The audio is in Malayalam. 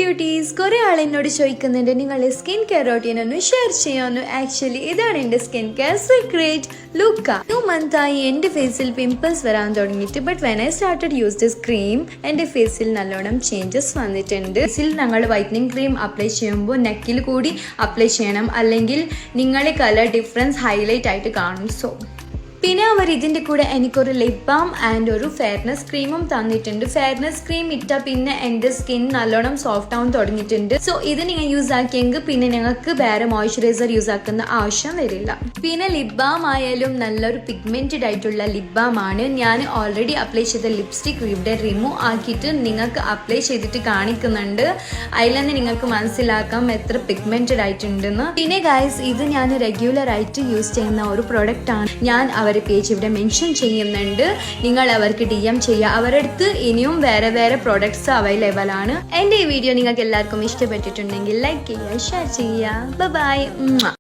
ക്യൂട്ടീസ്, കുറേ ആൾ എന്നോട് ചോദിക്കുന്നുണ്ട് നിങ്ങളുടെ സ്കിൻ കെയർ റൊട്ടീൻ ഒന്ന് ഷെയർ ചെയ്യാമെന്ന്. ആക്ച്വലി ഇതാണ് എൻ്റെ സ്കിൻ കെയർ സീക്രറ്റ്. ലുക്ക 2 months ആയി എൻ്റെ ഫേസിൽ പിമ്പിൾസ് വരാൻ തുടങ്ങിയിട്ട്. But when I started use this cream എൻ്റെ ഫേസിൽ നല്ലോണം ചേഞ്ചസ് വന്നിട്ടുണ്ട്. ഫേസിൽ ഞങ്ങൾ വൈറ്റനിങ് ക്രീം അപ്ലൈ ചെയ്യുമ്പോൾ നെക്കിൽ കൂടി അപ്ലൈ ചെയ്യണം, അല്ലെങ്കിൽ നിങ്ങളെ കളർ ഡിഫറൻസ് ഹൈലൈറ്റ് ആയിട്ട് കാണും. പിന്നെ അവർ ഇതിൻ്റെ കൂടെ എനിക്കൊരു ലിപ് ബാം ആൻഡ് ഒരു ഫെയർനെസ് ക്രീമും തന്നിട്ടുണ്ട്. ഫെയർനെസ് ക്രീം ഇട്ടാൽ പിന്നെ എൻ്റെ സ്കിൻ നല്ലോണം സോഫ്റ്റ് ആവാൻ തുടങ്ങിയിട്ടുണ്ട്. സോ ഇത് നിങ്ങൾ യൂസ് ആക്കിയെങ്കിൽ പിന്നെ നിങ്ങൾക്ക് വേറെ മോയ്സ്ചറൈസർ യൂസ് ആക്കുന്ന ആവശ്യം വരില്ല. പിന്നെ ലിപ് ബാം ആയാലും നല്ലൊരു പിഗ്മെന്റഡ് ആയിട്ടുള്ള ലിപ് ബാം ആണ്. ഞാൻ ഓൾറെഡി അപ്ലൈ ചെയ്ത ലിപ്സ്റ്റിക് ഇവിടെ റിമൂവ് ആക്കിയിട്ട് നിങ്ങൾക്ക് അപ്ലൈ ചെയ്തിട്ട് കാണിക്കുന്നുണ്ട്. അതിൽ തന്നെ നിങ്ങൾക്ക് മനസ്സിലാക്കാം എത്ര പിഗ്മെന്റഡ് ആയിട്ടുണ്ടെന്ന്. പിന്നെ ഗൈസ്, ഇത് ഞാൻ റെഗുലർ ആയിട്ട് യൂസ് ചെയ്യുന്ന ഒരു പ്രൊഡക്റ്റ് ആണ്. ഞാൻ അവരുടെ പേജ് ഇവിടെ മെൻഷൻ ചെയ്യുന്നുണ്ട്. നിങ്ങൾ അവർക്ക് DM ചെയ്യുക. അവരുടെ അടുത്ത് ഇനിയും വേറെ പ്രോഡക്ട്സ് അവൈലബിൾ ആണ്. എൻ്റെ ഈ വീഡിയോ നിങ്ങൾക്ക് എല്ലാവർക്കും ഇഷ്ടപ്പെട്ടിട്ടുണ്ടെങ്കിൽ ലൈക്ക് ചെയ്യുക, ഷെയർ ചെയ്യുക. ബൈ.